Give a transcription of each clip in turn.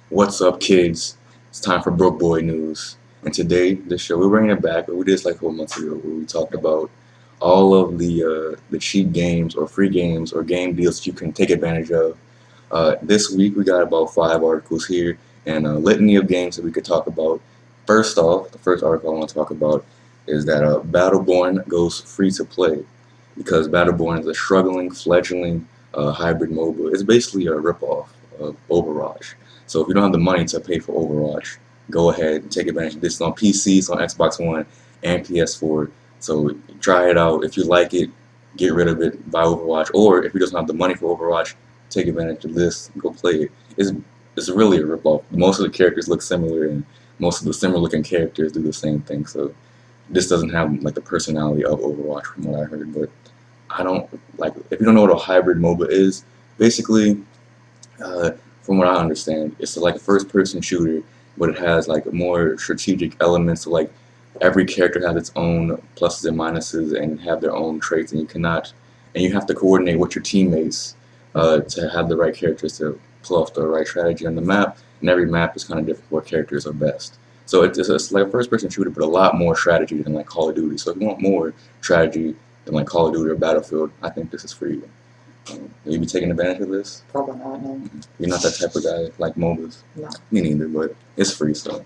What's up, kids? It's time for Broke Boy News. And today, this show, we're bringing it back. We did this like a couple months ago, where we talked about all of the cheap games or free games or game deals that you can take advantage of. This week, we got about 5 articles here and a litany of games that we could talk about. First off, the first article I want to talk about is that Battleborn goes free to play because Battleborn is a struggling, fledgling hybrid MOBA. It's basically a ripoff of Overwatch. So if you don't have the money to pay for Overwatch, go ahead and take advantage of this. It's on PC, it's on Xbox One, and PS4. So try it out. If you like it, get rid of it, buy Overwatch. Or if you just don't have the money for Overwatch, take advantage of this and go play it. It's really a ripoff. Most of the characters look similar, and most of the similar looking characters do the same thing. So this doesn't have like the personality of Overwatch from what I heard. But I don't like, if you don't know what a hybrid MOBA is, basically. From what I understand, it's like a first-person shooter, but it has like more strategic elements. So like every character has its own pluses and minuses and have their own traits, and you have to coordinate with your teammates to have the right characters to pull off the right strategy on the map. And every map is kind of different what characters are best. So it's like a first-person shooter, but a lot more strategy than like Call of Duty. So if you want more strategy than like Call of Duty or Battlefield, I think this is for you. Will you be taking advantage of this? Probably not, no. You're not that type of guy like MOBAs? No. Me neither, but it's free, so.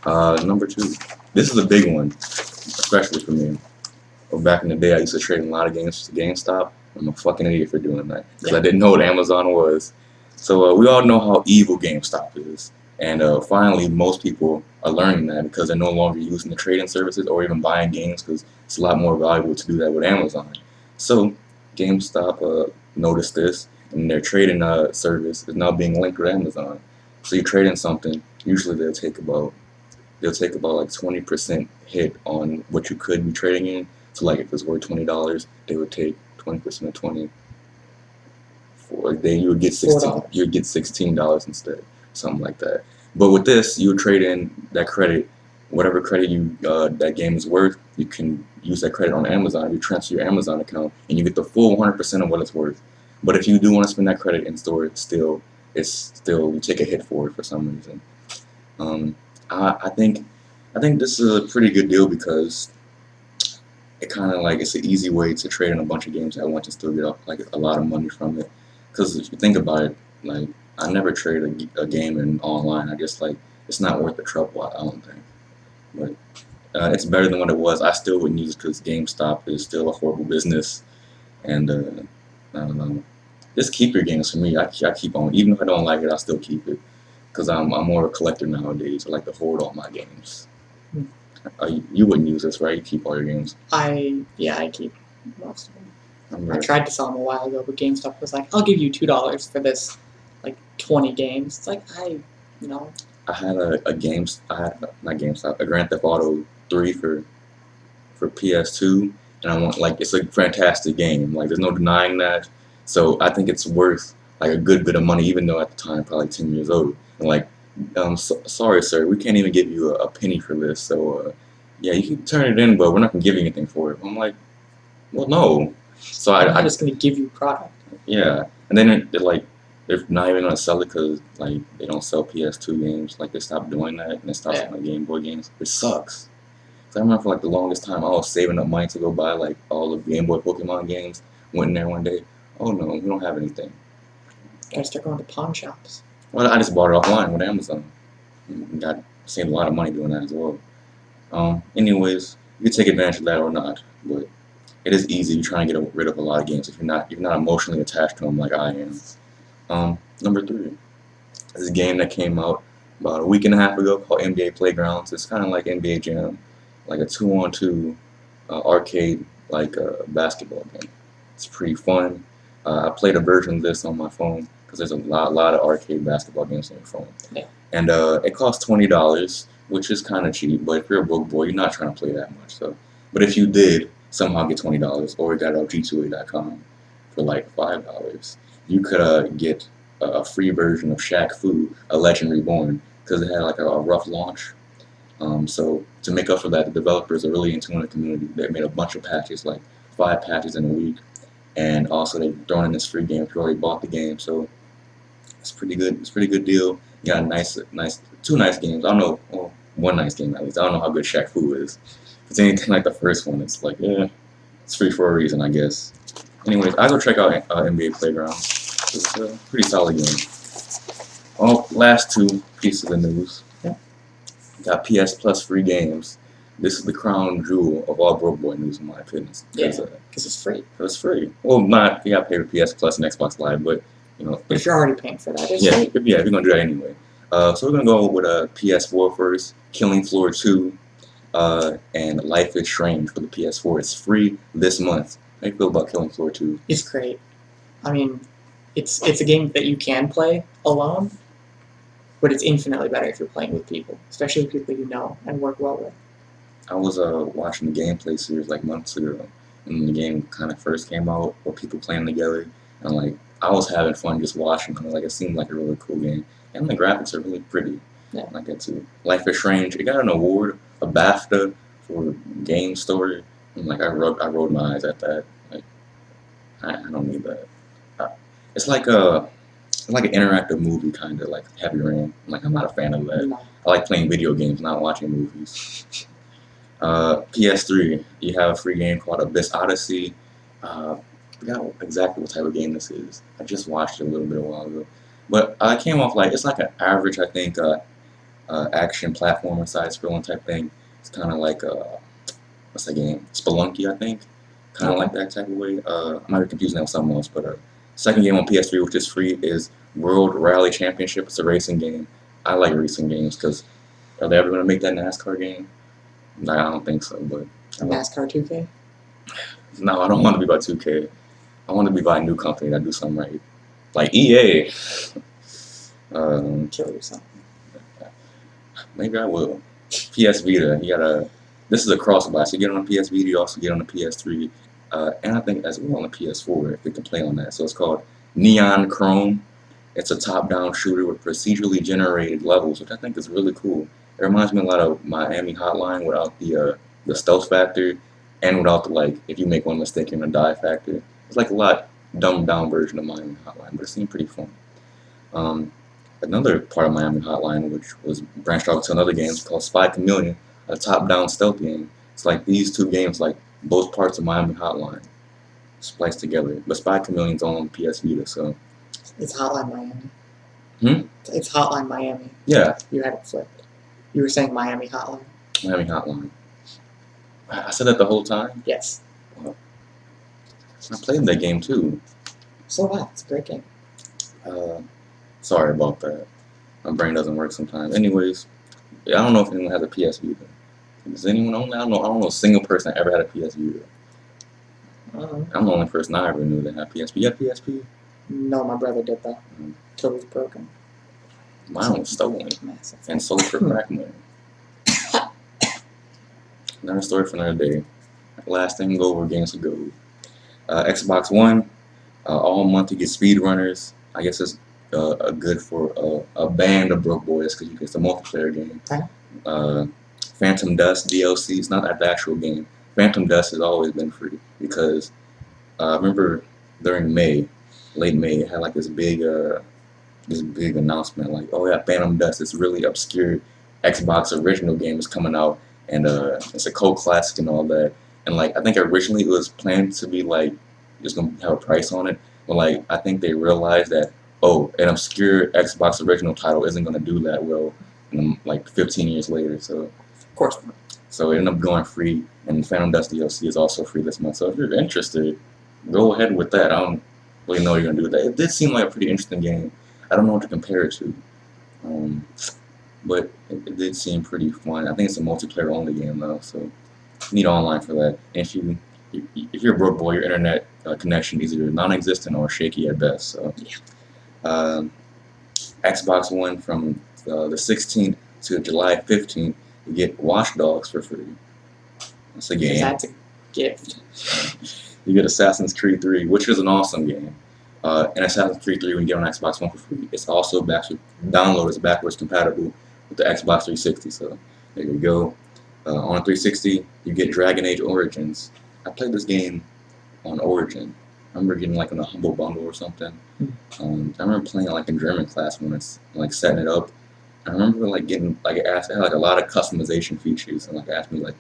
Number 2. This is a big one, especially for me. Back in the day, I used to trade a lot of games to Gamestop. I'm a fucking idiot for doing that, because I didn't know what Amazon was. So we all know how evil GameStop is. And finally, most people are learning that because they're no longer using the trading services or even buying games, because it's a lot more valuable to do that with Amazon. So GameStop noticed this, and their trading service is now being linked with Amazon. So you trade in something, usually they'll take about like 20% hit on what you could be trading in. So like if it's worth $20, they would take 20% of 20. Then you would get $16 instead, something like that. But with this, you would trade in that credit, whatever credit that game is worth. You can use that credit on Amazon. You transfer your Amazon account, and you get the full 100% of what it's worth. But if you do want to spend that credit in store, you take a hit for it for some reason. I think this is a pretty good deal because it kind of like it's an easy way to trade in a bunch of games at once and still get like a lot of money from it. Because if you think about it, like I never trade a game in online. I just like it's not worth the trouble. I don't think. But it's better than what it was. I still wouldn't use it because GameStop is still a horrible business, and I don't know. Just keep your games for me. I keep on, even if I don't like it, I still keep it because I'm more of a collector nowadays. I like to hoard all my games. You wouldn't use this, right? You keep all your games. I keep most of them. I tried to sell them a while ago, but GameStop was like, "I'll give you $2 for this, like 20 games." It's like I had not GameStop, a Grand Theft Auto 3 for PS2, and I want like it's a fantastic game. Like there's no denying that. So I think it's worth like a good bit of money, even though at the time probably 10 years old. And like, sorry sir, we can't even give you a penny for this. So yeah, you can turn it in, but we're not gonna give you anything for it. I'm like, well, no. So I'm just gonna give you product. Yeah, and then they're not even gonna sell it because like they don't sell PS2 games. Like they stopped doing that and they stopped selling Game Boy games. It sucks. So I remember for like the longest time I was saving up money to go buy like all the Game Boy Pokemon games. Went in there one day. Oh no, we don't have anything. Gotta start going to pawn shops. Well, I just bought it offline with Amazon. Saved a lot of money doing that as well. Anyways, you can take advantage of that or not, but it is easy. You're trying to get rid of a lot of games if you're not emotionally attached to them like I am. Number 3. This is a game that came out about a week and a half ago called NBA Playgrounds. It's kind of like NBA Jam, like a 2-on-2 arcade basketball game. It's pretty fun. I played a version of this on my phone because there's a lot of arcade basketball games on your phone. Yeah. And it costs $20, which is kind of cheap. But if you're a broke boy, you're not trying to play that much. So, but if you did somehow get $20, or you got it on G2A.com for like $5, you could get a free version of Shaq Fu, A Legend Reborn, because it had like a rough launch. So to make up for that, the developers are really into the community. They made a bunch of patches, like 5 patches in a week. And also they've thrown in this free game if you already bought the game, so it's pretty good. It's a pretty good deal. You got two nice games. I don't know, well, one nice game at least. I don't know how good Shaq Fu is. If it's anything like the first one, it's like, yeah, it's free for a reason, I guess. Anyways, I go check out NBA Playground. It's a pretty solid game. Last two pieces of news. Yeah. Got PS Plus free games. This is the crown jewel of all broke boy news, in my opinion. Yeah, because it's free. It's free. Well, not, you gotta pay for PS Plus and Xbox Live, but, you know. But if you're already paying for that, it's free. free. Yeah, we're gonna do that anyway. So we're gonna go with PS4 first. Killing Floor 2 and Life is Strange for the PS4. It's free this month. How do you feel about Killing Floor 2? It's great. I mean, it's a game that you can play alone, but it's infinitely better if you're playing with people, especially with people you know and work well with. I was watching the gameplay series like months ago, when the game kind of first came out, or people playing together, and like I was having fun just watching them. Like it seemed like a really cool game, and the graphics are really pretty. Yeah. I like that too. Life is Strange. It got an award, a BAFTA for game story. And like I rolled my eyes at that. Like I don't need that. It's like an interactive movie, kind of like Heavy Rain. Like I'm not a fan of that. No. I like playing video games, not watching movies. PS3, you have a free game called Abyss Odyssey. I forgot exactly what type of game this is. I just watched it a little bit a while ago. But I came off like, it's like an average, I think, action platformer side-scrolling type thing. It's kind of like, what's that game? Spelunky, I think. Kind of like that type of way. I might be confusing that with something else, but second game on PS3, which is free, is World Rally Championship. It's a racing game. I like racing games because are they ever going to make that NASCAR game? I don't think so, but... NASCAR 2K? No, I don't want to be by 2K. I want to be by a new company that do something right. Like EA. Kill yourself. Maybe I will. PS Vita, you gotta... This is a cross-buy, so you get it on PS Vita, you also get it on the PS3, and I think as well on the PS4, if we can play on that. So it's called Neon Chrome. It's a top-down shooter with procedurally generated levels, which I think is really cool. It reminds me a lot of Miami Hotline without the stealth factor, and without the, like, if you make one mistake, you're gonna die factor. It's like a lot dumbed down version of Miami Hotline, but it seemed pretty fun. Another part of Miami Hotline, which was branched off to another game, called Spy Chameleon, a top-down stealth game. It's like these two games, like both parts of Miami Hotline, spliced together. But Spy Chameleon's on PS Vita, so. It's Hotline Miami. It's Hotline Miami. Yeah. You had it flipped. You were saying Miami Hotline. Miami Hotline. I said that the whole time? Yes. Well, I played that game too. So what? It's a great game. Sorry about that. My brain doesn't work sometimes. Anyways, I don't know if anyone has a PS Vita. Does anyone own that? I don't know a single person that ever had a PS Vita. I'm the only person I ever knew that had PSP. You had PSP? No, my brother did that. Until it was broken. Mine was stolen Massive. and sold for crack money. Another story for another day. Last thing, go over games to go. Xbox One, all month you get speedrunners. I guess it's good for a band of broke boys because it's a multiplayer game. Phantom Dust DLC. It's not the actual game. Phantom Dust has always been free because I remember during late May, it had like this big announcement like, oh yeah, Phantom Dust, this really obscure Xbox original game is coming out, and it's a cult classic and all that. And like I think originally it was planned to be like just gonna have a price on it, but like I think they realized that an obscure Xbox original title isn't gonna do that well, like 15 years later. So of course not. So it ended up going free, and Phantom Dust DLC is also free this month. So if you're interested, go ahead with that. I don't really know what you're gonna do with that. It did seem like a pretty interesting game. I don't know what to compare it to, but it did seem pretty fun. I think it's a multiplayer only game though, so you need online for that. And if you're a broke boy, your internet connection is either non-existent or shaky at best. So Xbox One from the 16th to July 15th, you get Watch Dogs for free. That's a game. That's a gift. You get Assassin's Creed 3, which is an awesome game. And Assassin's Creed 3, when you get on Xbox One for free, it's also backwards compatible with the Xbox 360. So there you go. On 360, you get Dragon Age Origins. I played this game on Origin. remember getting like in a humble bundle or something. Hmm. I remember playing like in German class when it's like setting it up. I remember like getting like asked it had like a lot of customization features and like asked me like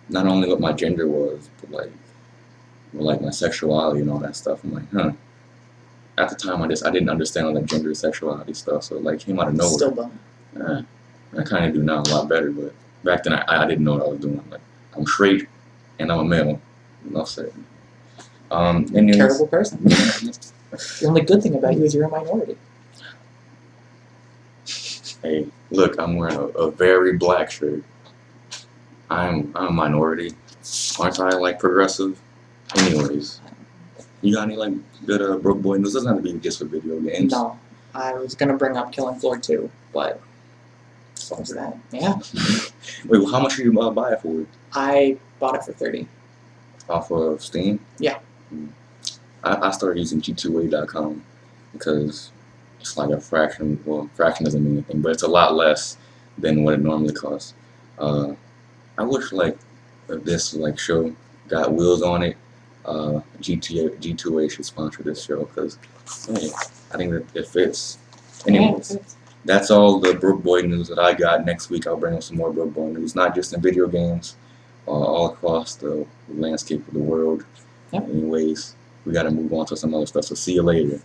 not only what my gender was but like my sexuality and all that stuff. I'm like, huh. At the time, I didn't understand all that gender sexuality stuff, so it like came out of nowhere. Still don't. I kind of do now a lot better, but back then I didn't know what I was doing. Like I'm straight and I'm a male. Enough said. Anyways, Terrible person. The only good thing about you is you're a minority. hey, look, I'm wearing a very black shirt. I'm a minority. Aren't I like progressive? Anyways, you got any like good broke boy news? Doesn't have to be just for video games. No, I was gonna bring up Killing Floor 2, but so was that. Yeah, Wait, how much did you buy it for? I bought it for 30. Off of Steam? Yeah. I started using G2A.com because it's like a fraction. Well, fraction doesn't mean anything, but it's a lot less than what it normally costs. I wish like if this like show got wheels on it. G2A should sponsor this show because hey, I think that it fits. Anyways, that's all the Brook Boy news that I got. Next week I'll bring up some more Brook Boy news, not just in video games, all across the landscape of the world. Yep. Anyways, we got to move on to some other stuff. So see you later.